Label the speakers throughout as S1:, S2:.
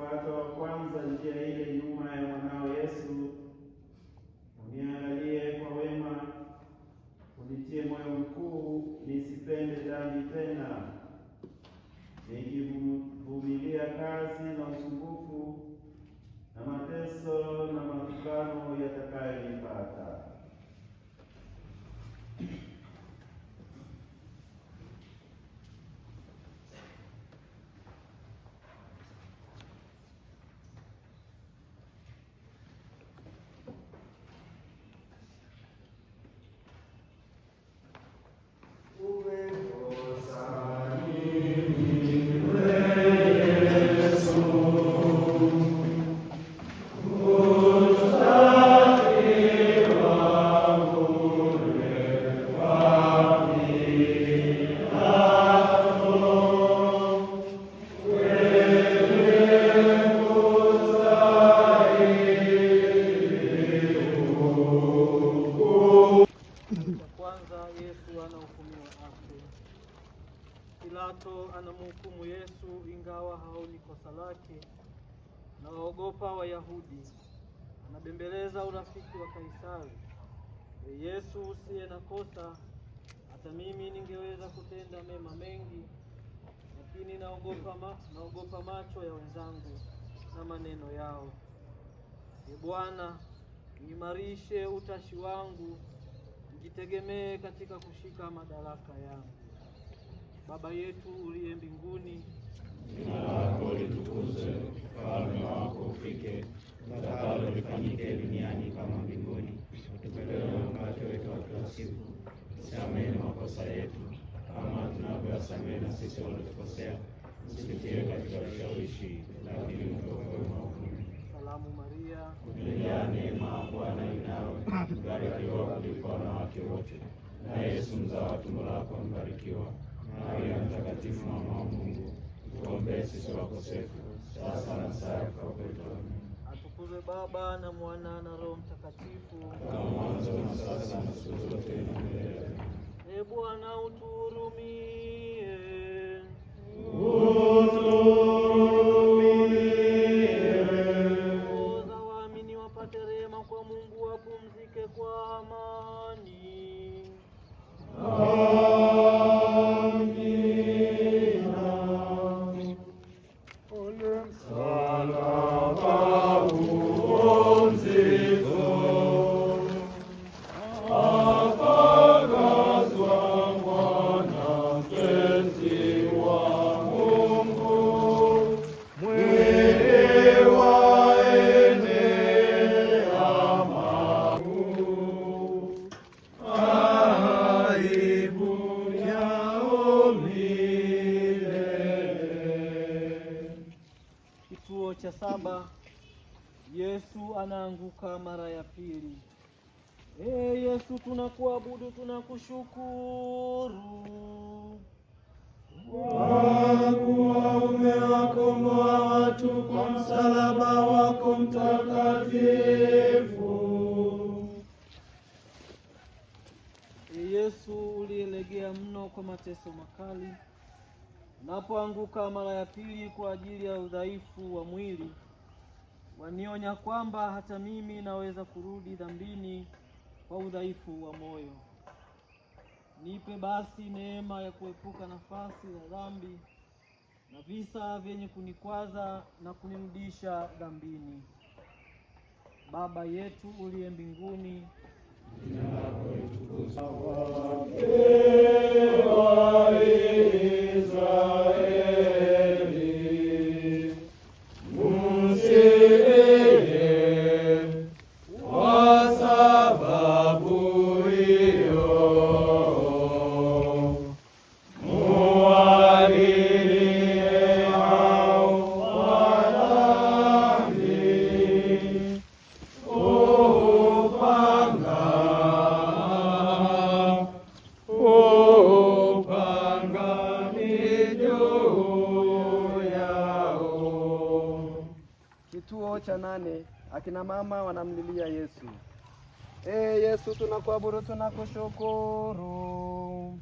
S1: kufuata wa kwanza njia ile nyuma ya mwanao Yesu, uniangalie kwa wema, unitie moyo mkuu nisipende dhambi tena, nikivumilia kazi na usumbufu na mateso na matukano yatakayonipata.
S2: Pilato anamhukumu Yesu ingawa haoni kosa lake. Naogopa Wayahudi. Anabembeleza urafiki wa Kaisari. Yesu usiye na kosa, hata mimi ningeweza kutenda mema mengi, lakini naogopa macho ya wenzangu na maneno yao. Bwana, niimarishe utashi wangu, nijitegemee katika kushika madaraka yangu. Baba yetu uliye mbinguni,
S3: jina lako litukuzwe, ufalme wako ufike, utakalo lifanyike duniani kama mbinguni. Utupe leo mkate wetu wa kila siku, usamehe makosa yetu kama tunavyowasamehe na sisi waliotukosea, usitie katika vishawishi, lakini utuokoe maovuni.
S2: Salamu Maria,
S3: umejaa neema, Bwana yu nawe, mbarikiwa kuliko wanawake wote, na Yesu mzao wa tumbo lako mbarikiwa. Maria Mtakatifu, mama wa Mungu, tuombee sisi wakosefu, sasa na saa ya kufa kwetu.
S2: atukuzwe Baba na Mwana na Roho Mtakatifu,
S3: kama mwanzo na sasa na siku zote na milele.
S2: Ee Bwana utuhurumie. Roho za waamini wapate rehema kwa Mungu, wapumzike kwa amani. Kituo cha 7. Yesu anaanguka mara ya pili. Yesu, tunakuabudu, tunakushukuru
S4: kwa kuwa umewakomboa watu kwa msalaba wako mtakatifu.
S2: Yesu, uliyelegea mno kwa mateso makali, unapoanguka mara ya pili kwa ajili ya udhaifu wa mwili, wanionya kwamba hata mimi naweza kurudi dhambini kwa udhaifu wa moyo. Nipe basi neema ya kuepuka nafasi za dhambi na visa vyenye kunikwaza na kunirudisha dhambini. Baba yetu uliye mbinguni,
S3: Jina lako litukuzwe.
S5: Kituo cha 8. Akina mama wanamlilia Yesu. Yesu, tunakuabudu, tunakushukuru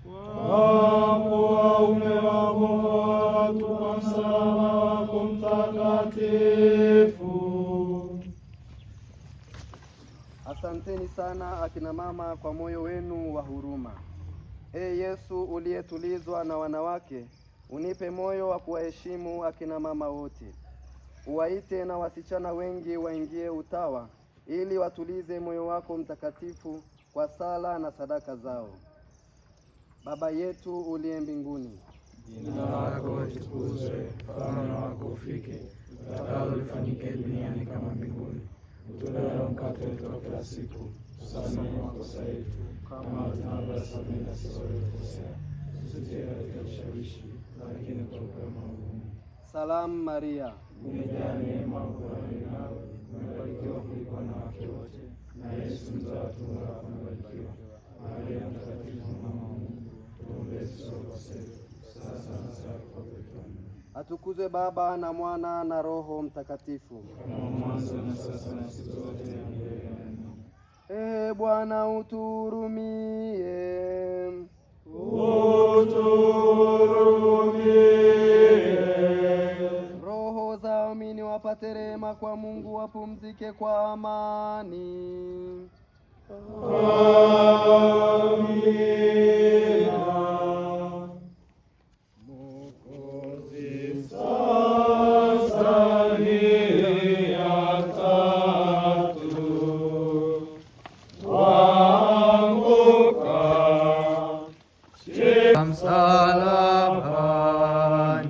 S4: kwa kuwa umewakomboa watu kwa msalaba wako mtakatifu. mtakatifu.
S5: Asanteni sana akina mama kwa moyo wenu wa huruma. Yesu uliyetulizwa na wanawake, unipe moyo wa kuwaheshimu akina mama wote. Uwaite na wasichana wengi waingie utawa, ili watulize moyo wako mtakatifu kwa sala na sadaka zao. Baba yetu uliye mbinguni,
S3: jina lako litukuzwe, ufalme wako ufike, utakalo lifanyike duniani kama mbinguni. Utupe leo mkate wetu wa kila siku, tusamehe makosa yetu kama tunavyowasamehe na sisi waliokosea, usitie katika kishawishi, lakini tuokoe maovuni.
S5: Salamu Maria,
S3: umejaa neema, Bwana yu nawe, umebarikiwa kuliko wanawake wote, na Yesu mzao wa tumbo lako amebarikiwa. Maria mtakatifu, mama wa Mungu, tuombee sisi wakosefu, sasa na saa ya kufa kwetu. Amina.
S5: atukuzwe Baba na Mwana na Roho Mtakatifu,
S3: kama mwanzo na sasa na siku zote na milele. Amina.
S5: Bwana utuhurumie. Roho za waamini wapate rehema kwa Mungu, wapumzike kwa amani.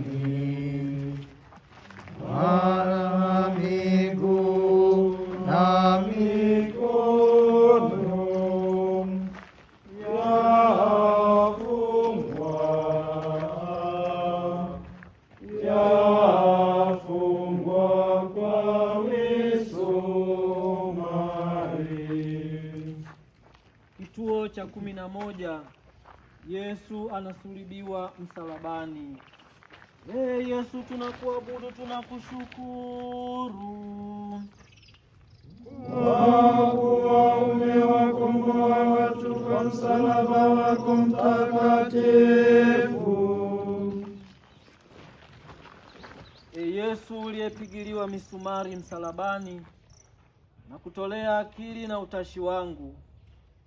S4: Msalabani, mara miguu na mikono yafungwa kwa misumari.
S2: Kituo cha 11. Yesu anasulubiwa msalabani. Yesu, tunakuabudu, tunakushukuru
S4: kwa kuwa umewakomboa watu kwa msalaba wako mtakatifu.
S2: Yesu uliyepigiliwa misumari msalabani, na kutolea akili na utashi wangu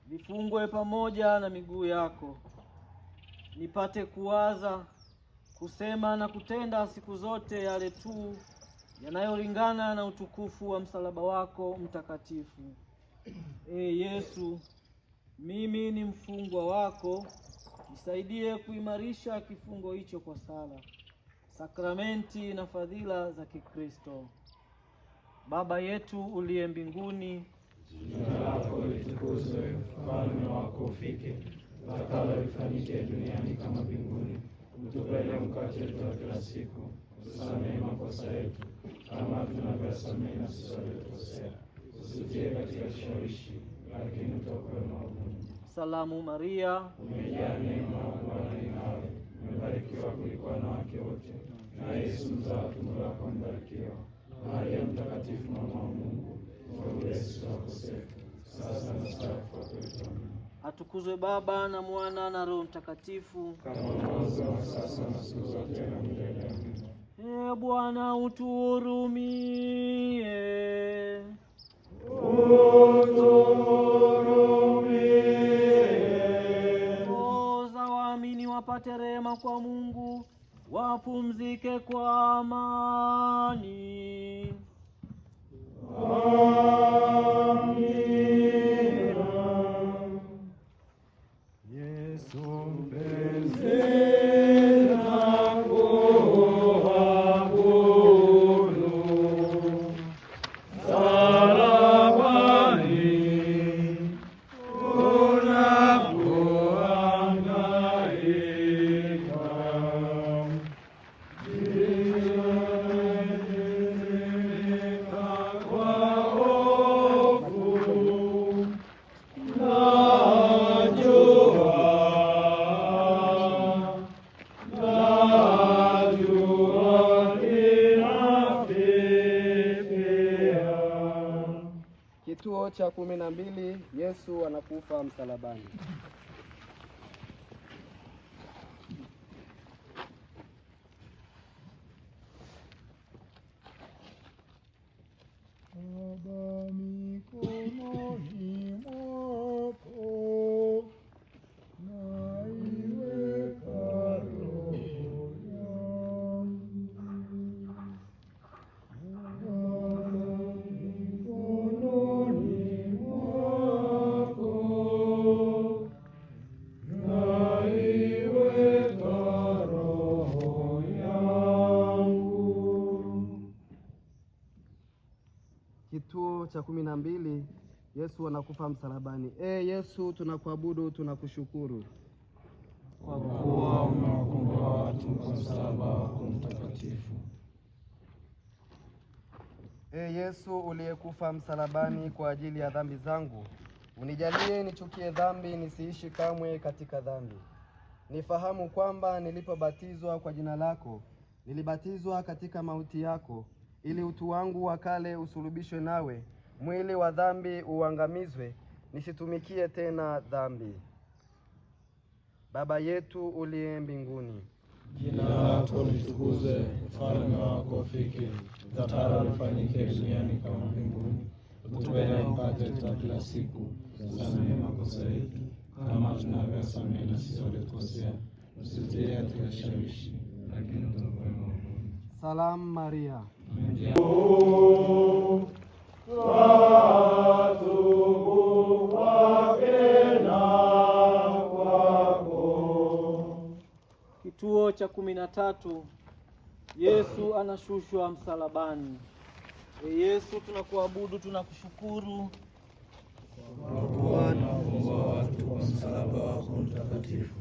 S2: vifungwe pamoja na miguu yako, nipate kuwaza, kusema na kutenda siku zote yale tu yanayolingana na utukufu wa msalaba wako mtakatifu. Yesu, mimi ni mfungwa wako, nisaidie kuimarisha kifungo hicho kwa sala, sakramenti na fadhila za Kikristo. Baba yetu uliye mbinguni,
S3: jina lako litukuzwe, ufalme wako ufike, utakalo lifanyike duniani kama mbinguni. Utupe leo mkate wetu wa kila siku, utusamehe makosa yetu kama tunavyowasamehe na sisi waliokosea, usitie katika kishawishi, lakini utuokoe maovuni.
S2: Salamu Maria,
S3: umejaa neema, Bwana yu nawe, umebarikiwa kuliko wanawake wote, na Yesu mzao wa tumbo lako amebarikiwa. Maria mtakatifu, mama wa Mungu, tuombee sisi wakosefu, sasa na saa ya kufa kwetu. Amina.
S2: atukuzwe Baba na Mwana na Roho Mtakatifu,
S3: kama mwanzo na sasa na siku zote na milele. Amina.
S2: Bwana utuhurumie. Roho za waamini wapate rehema kwa Mungu, wapumzike kwa amani.
S4: Yesu mpenzi,
S5: Kituo cha 12. Yesu anakufa msalabani. Kituo cha 12. Yesu anakufa msalabani. Yesu, tunakuabudu, tunakushukuru
S4: kwa kuwa umewakomboa watu kwa msalaba wako mtakatifu.
S5: Yesu uliyekufa msalabani kwa ajili ya dhambi zangu, unijalie nichukie dhambi, nisiishi kamwe katika dhambi. Nifahamu kwamba nilipobatizwa kwa jina lako, nilibatizwa katika mauti yako, ili utu wangu wa kale usulubishwe nawe, mwili wa dhambi uangamizwe, nisitumikie tena dhambi. Baba yetu uliye mbinguni,
S4: jina lako litukuzwe, ufalme wako ufike, utakalo lifanyike duniani kama mbinguni. Utupe leo mkate wetu wa kila siku, utusamehe makosa yetu kama tunavyosamehe na sisi waliotukosea, usitutie katika kishawishi, lakini utuokoe maovuni.
S5: Salamu Maria,
S2: Kituo cha 13. Yesu anashushwa msalabani. Yesu, tunakuabudu, tunakushukuru
S3: kwa kuwa umewakomboa watu kwa msalaba wako mtakatifu.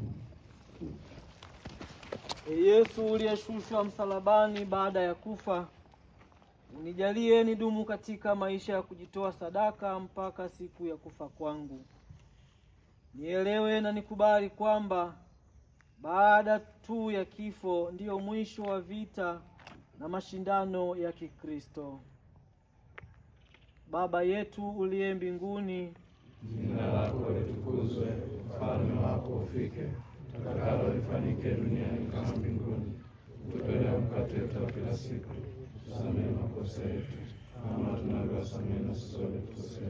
S2: Yesu uliyeshushwa msalabani baada ya kufa, unijalie nidumu katika maisha ya kujitoa sadaka mpaka siku ya kufa kwangu. Nielewe na nikubali kwamba baada tu ya kifo ndiyo mwisho wa vita na mashindano ya Kikristo. Baba yetu uliye mbinguni,
S3: jina lako litukuzwe, ufalme wako ufike, utakalo lifanyike duniani kama mbinguni. Utupe leo mkate wetu wa kila siku, utusamehe makosa yetu kama tunavyosamehe na sisi waliotukosea,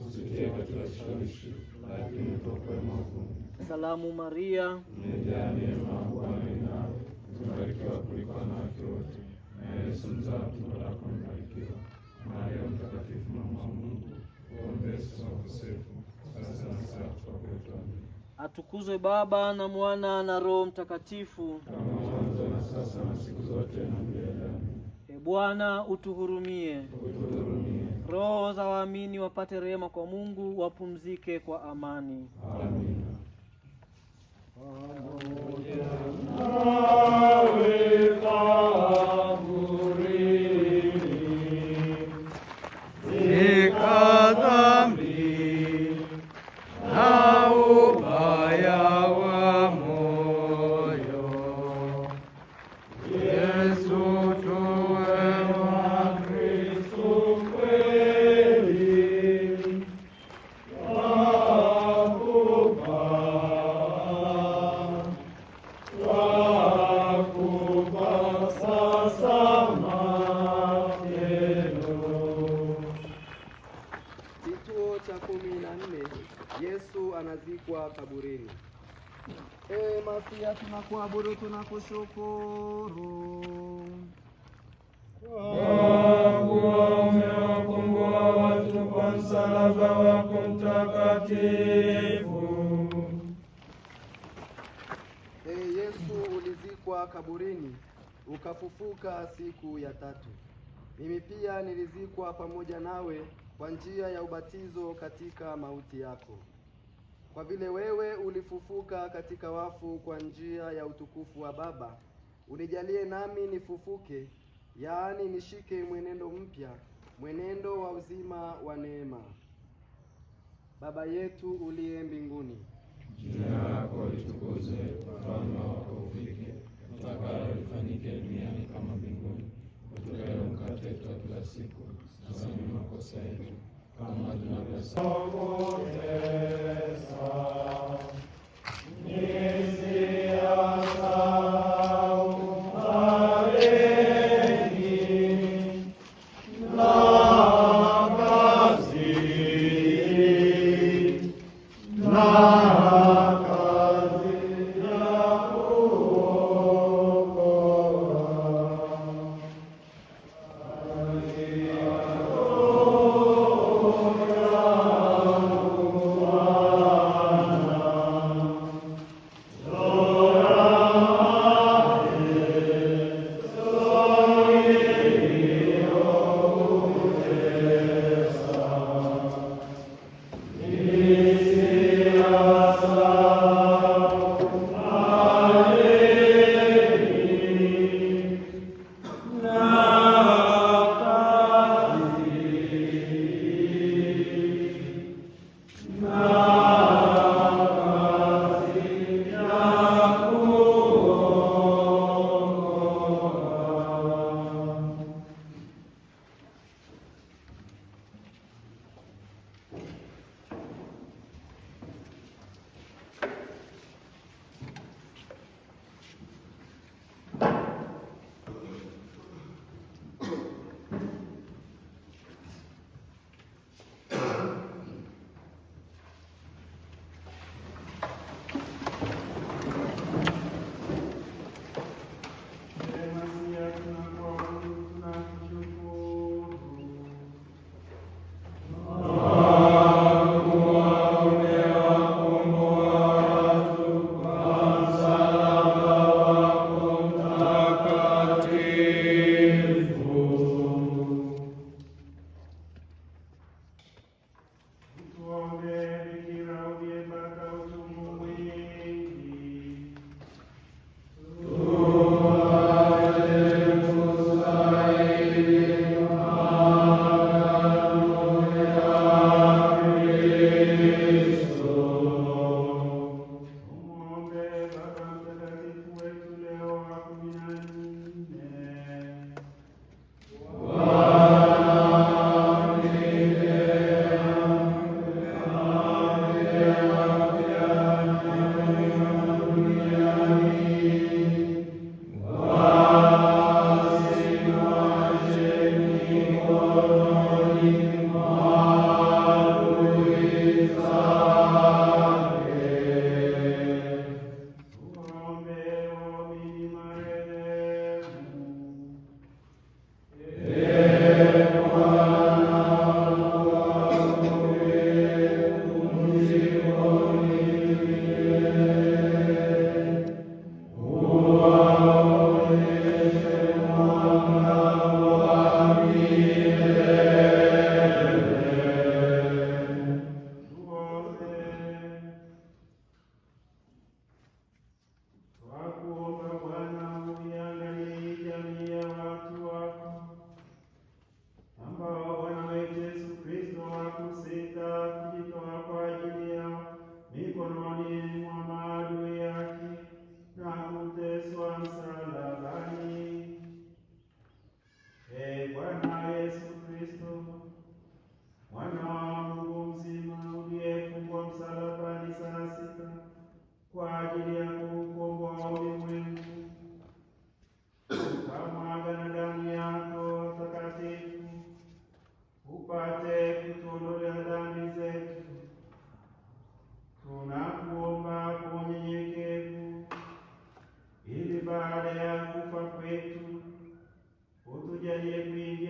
S3: usitutie katika kishawishi, lakini utuokoe maovuni.
S2: Salamu Maria,
S3: umejaa neema, Bwana yu nawe, umebarikiwa kuliko wanawake wote, na Yesu mzao wa tumbo lako amebarikiwa. Maria mtakatifu, mama wa Mungu, uombee sisi wakosefu, sasa na saa ya kufa kwetu. Amina.
S2: atukuzwe Baba na Mwana na Roho Mtakatifu,
S3: kama mwanzo na sasa na siku zote na milele. Amina.
S2: Bwana utuhurumie.
S3: Utuhurumie.
S2: Roho za waamini wapate rehema kwa Mungu, wapumzike kwa amani.
S3: Amina.
S5: Kituo cha 14. Yesu anazikwa kaburini. Masia, tunakuabudu, tunakushukuru
S4: kwa kuwa umewakomboa watu kwa msalaba wako mtakatifu.
S5: Yesu ulizikwa kaburini, ukafufuka siku ya tatu. Mimi pia nilizikwa pamoja nawe kwa njia ya ubatizo katika mauti yako. Kwa vile wewe ulifufuka katika wafu kwa njia ya utukufu wa Baba, unijalie nami nifufuke, yaani nishike mwenendo mpya, mwenendo wa uzima wa neema. Baba yetu uliye mbinguni,
S3: Jina lako litukuzwe, ufalme wako ufike, utakalo lifanyike duniani kama mbinguni. Utupe leo mkate wetu wa kila siku, utusamehe makosa yetu kama tunavyosamehe.
S4: Lord,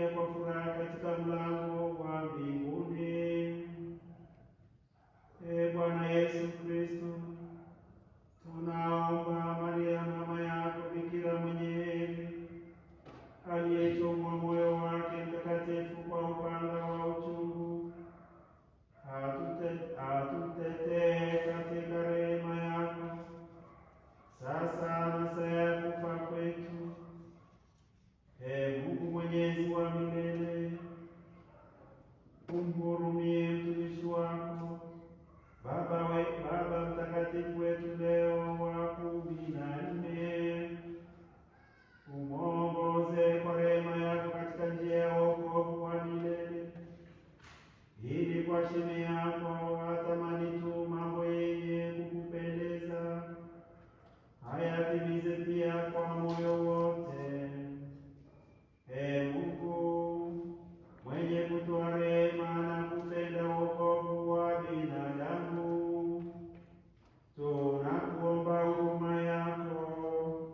S1: kuingia kwa furaha katika mlango wa mbinguni. Ee Bwana Yesu Kristo, tunaomba Maria mama yako Bikira mwenye heri, aliyechomwa moyo wake mtakatifu kwa upanga wa uchungu, atutetee katika rehema yako sasa na saa ya kufa kwetu. Ee Mungu Mwenyezi wa milele, umhurumie mtumishi wako Baba Mtakatifu wetu Leo wa 14, umwongoze kwa rehema yako katika njia ya wokovu wa milele, ili kwa shime yako atamani tu mambo yenye kukupendeza, hayatimize pia kwa moyo wote. Ee Mungu mwenye kutoa rehema na kupenda wokovu wa binadamu, tunakuomba huruma yako,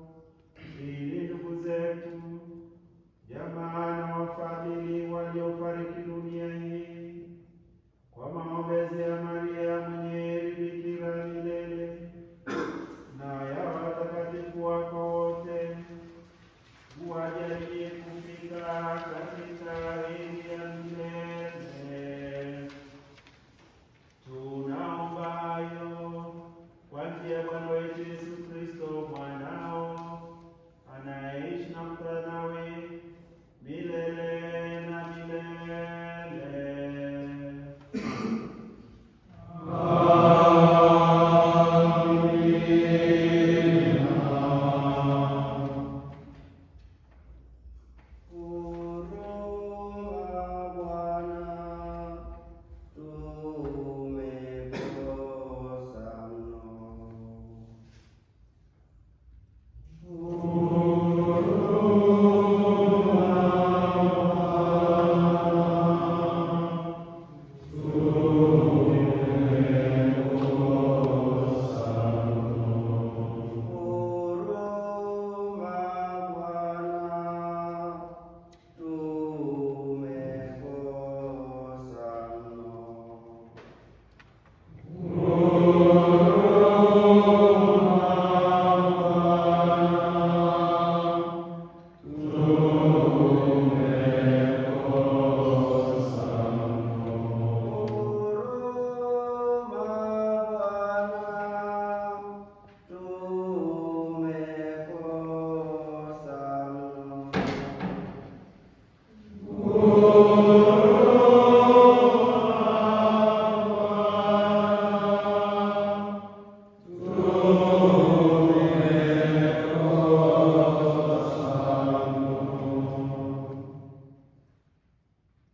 S1: ili ndugu zetu, jamaa na wafadhili waliofariki dunia hii kwa maombezi ya Maria mwenye heri Bikira milele na ya watakatifu wako wote, uwajalie kufika katika heri ya milele. Tunaomba hayo kwa njia ya Bwana wetu Yesu Kristo mwanao, anayeishi na kutawala nawe milele na milele.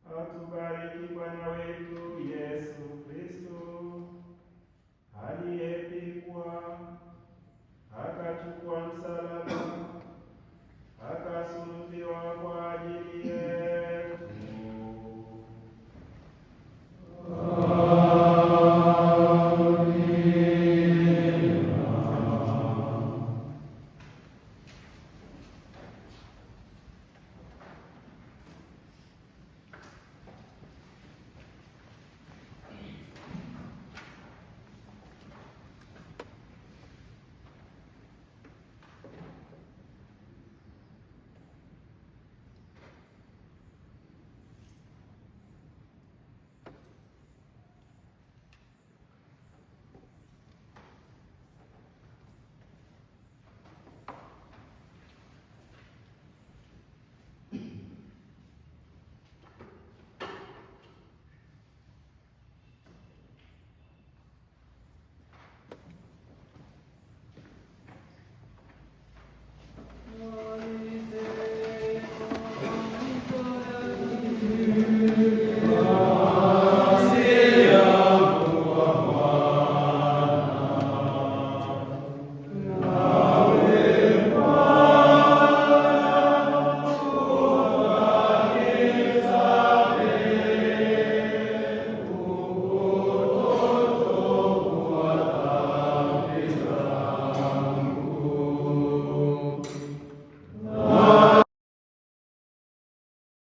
S1: Atubariki Bwana wetu Yesu Kristo, aliyepigwa akachukua msalaba akasulubiwa kwa ajili yetu.